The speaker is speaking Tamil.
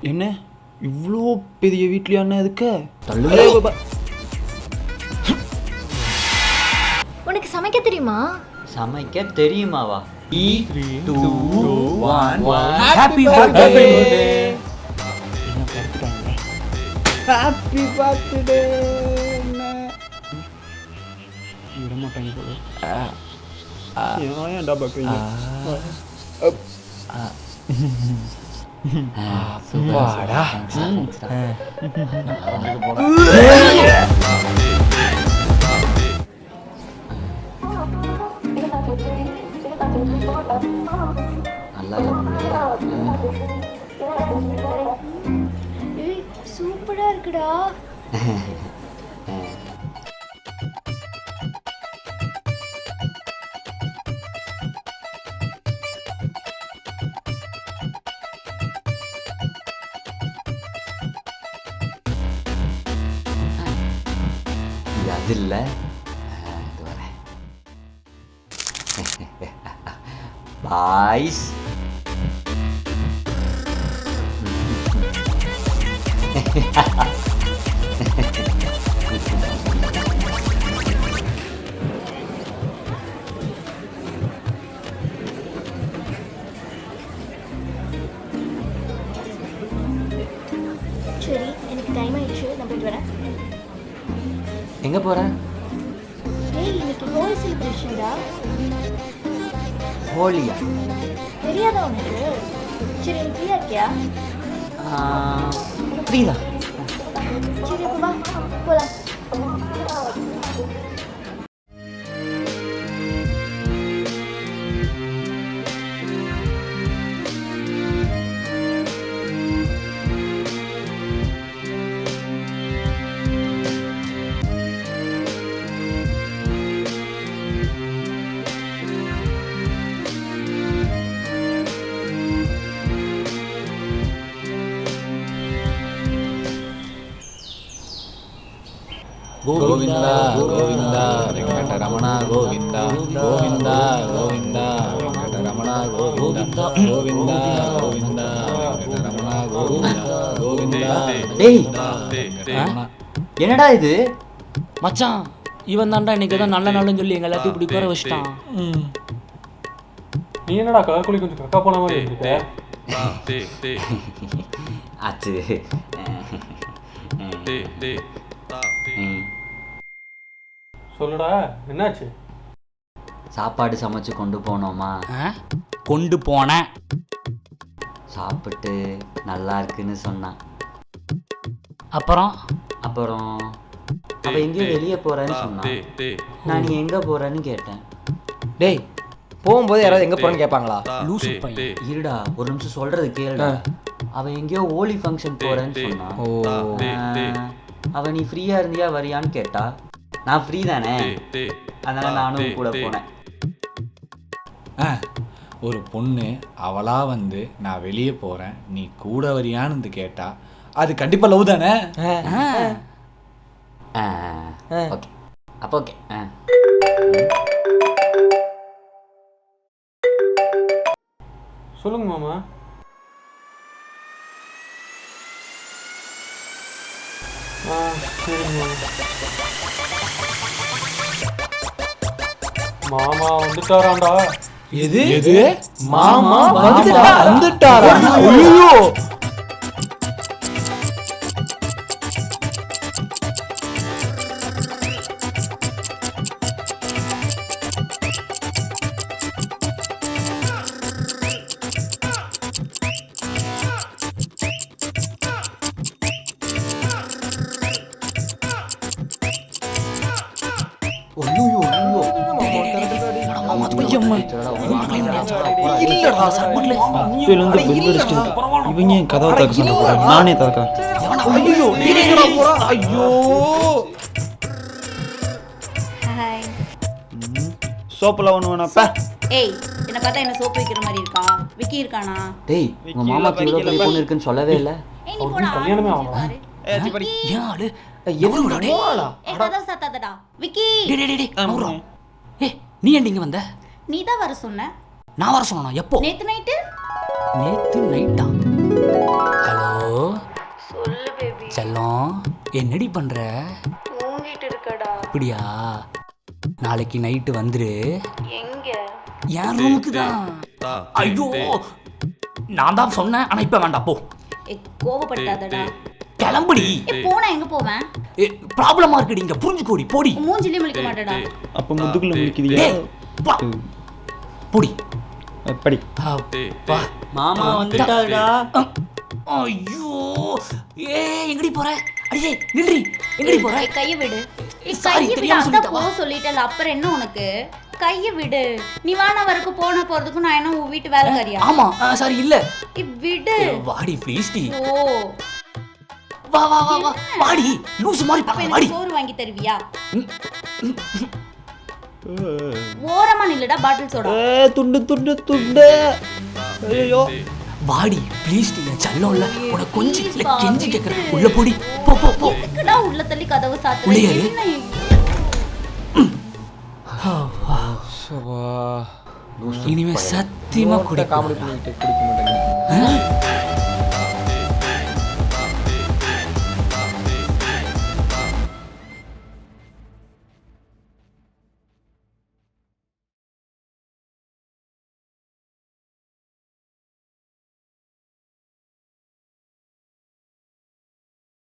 என்ன இவ்வளோ பெரிய வீட்லையான இருக்க? உனக்கு சமைக்க தெரியுமா? சமைக்க தெரியுமாவா? 3 2 1 ஹாப்பி பர்த்டே. Happy birthday. விட மாட்டாங்க போல. ஏன்டா பாக்குறீங்க? சூப்பர்டா. நல்லா ஏய் சூப்பரா இருக்குடா. அது இல்லை, இது வர பாய்ஸ். சரி எனக்கு டைம் ஆயிடுச்சு, நான் போயிட்டு வரேன். எங்கே போகிறேன்? ஏய் இன்னைக்கு ஹோலி செலிப்ரேஷன்டா. ஹோலியா? தெரியாதா உனக்கு? சரி நீ ஃப்ரீயா இருக்கியா? ஃப்ரீதா. சரி அப்போ வா போலாம். கோவிந்தா கோவிந்தா வெங்கட ரமணா கோவிந்தா கோவிந்தா கோவிந்தா வெங்கட ரமணா கோவிந்தா கோவிந்தா கோவிந்தா வெங்கட ரமணா கோவிந்தா கோவிந்தா. டேய் என்னடா இது? மச்சான் இவன் தான்டா இன்னைக்கு தான் நல்ல நாள்னு சொல்லி எங்க எல்லாத்தையும் இப்படி குறை வச்சிட்டான். நீ என்னடா கலக்குழி கொஞ்சம் கக்கா போன மாதிரி இருக்க? அது சொல்லுடா என்னாச்சு? சாப்பாடு சமைச்சு கொண்டு போனோமா, கொண்டு போனேன். சாப்பிட்டு நல்லா இருக்குன்னு சொன்னான். அப்புறம் அப்புறம் அவ எங்கேயோ வெளியே போறேன்னு சொன்னான். நான் நீ எங்க போறேன்னு கேட்டேன். டேய் போகும்போது யாராவது எங்கே போகிறேன்னு கேட்பாங்களா? லூசு பையன். இருடா ஒரு நிமிஷம் சொல்றது கேளுடா. அவ எங்கேயோ ஹோலி ஃபங்க்ஷன் போறேன்னு சொன்னான். அவ நீ ஃப்ரீயா இருந்தியா வரியான்னு கேட்டா. நான் ஃப்ரீ தானே, அதனால நானும் கூட போனேன். ஒரு பொண்ணு அவளா வந்து நான் வெளியே போறேன் நீ கூட வரியான்னு கேட்டா அது கண்டிப்பா லவ் தானே? ஓகே அப்போ ஓகே. சொல்லுங்க மாமா. சரிங்க மாமா வந்துட்டாராண்டா. எது எது? மாமா வந்துட்டாரா? ஐயோ இவங்க என் கதவை திறக்க சொன்ன போறேன், நானே திறக்கிறேன். ஐயோ ஹாய். சோப்புலாம் ஒன்று வேணாப்பா. ஏய் என்ன பார்த்தா என்ன சோப்பு வைக்கிற மாதிரி இருக்கா? விக்கி இருக்கானா? டேய் உங்க மாமாக்கு இவ்வளோ பெரிய பொண்ணு இருக்குன்னு சொல்லவே இல்லை. ஏய் நீ போடா. கல்யாணமே ஆகலாம். ஏன் ஆளு எவ்வளோ ஏய் கதவு சாத்தாதடா. விக்கி ஏய் நீ ஏன் இங்க வந்த? நீ தான் வர சொன்ன. நான் வர சொன்னா எப்போ? நேத்து நைட்டு. நேத்து நைட்டா? ஹலோ சொல்லு பேபி. செல்லம் என்னடி பண்ற? தூங்கிட்டு இருக்கடா. அப்படியா? நாளைக்கு நைட்டு வந்துரு. எங்க? என் ரூமுக்கு தான். ஐயோ நான் தான் சொன்னேன், ஆனா இப்ப வேண்டாம் போ. கோவப்பட்டாதடா. கிளம்புடி. போனா எங்க போவேன்? ப்ராப்ளமா இருக்குடி, இங்க புரிஞ்சுக்கோடி. போடி. மூஞ்சிலே முழிக்க மாட்டடா. அப்ப முதுகுல முழிக்குதியா? ஏய், வா. போடி. படி. வா. மாமா வந்துட்டாருடா. ஐயோ எங்கடி போற? அடியே நில்றி. எங்கடி போற? கைய விடு. Sorry, கைய விடு. தெரியாம அதான் சொல்லிட்டேன். போ சொல்லிட்டல, அப்புறம் என்ன உனக்கு? கைய விடு. நீ வான வரைக்கும் போன போறதுக்கும் நான் என்ன உன் வீட்டு வேலைக்காரியா? ஆமா சாரி இல்ல. விடு. வாடி ப்ளீஸ் டி. ஓ வா வா வா வா. வாடி லூஸ் மாதிரி அப்ப பாக்க எனக்கு வாடி. சோறு வாங்கி தருவியா? ஓரமா நில்லுடா, பாட்டில் சோடா. துண்டு துண்டு துண்டு. ஐயோ வாடி ப்ளீஸ் டி. நான் செல்லம் இல்ல, உனக்கு கொஞ்சம் இல்ல கெஞ்சி கேக்குறேன். உள்ள போடி. போ போ போ. எதுக்குடா உள்ள தள்ளி கதவு சாத்துற? உள்ளே இரு. சபா இனிமே சத்தியமா காமெடி குடிக்க பண்ணிட்டு குடிக்க மாட்டேங்க.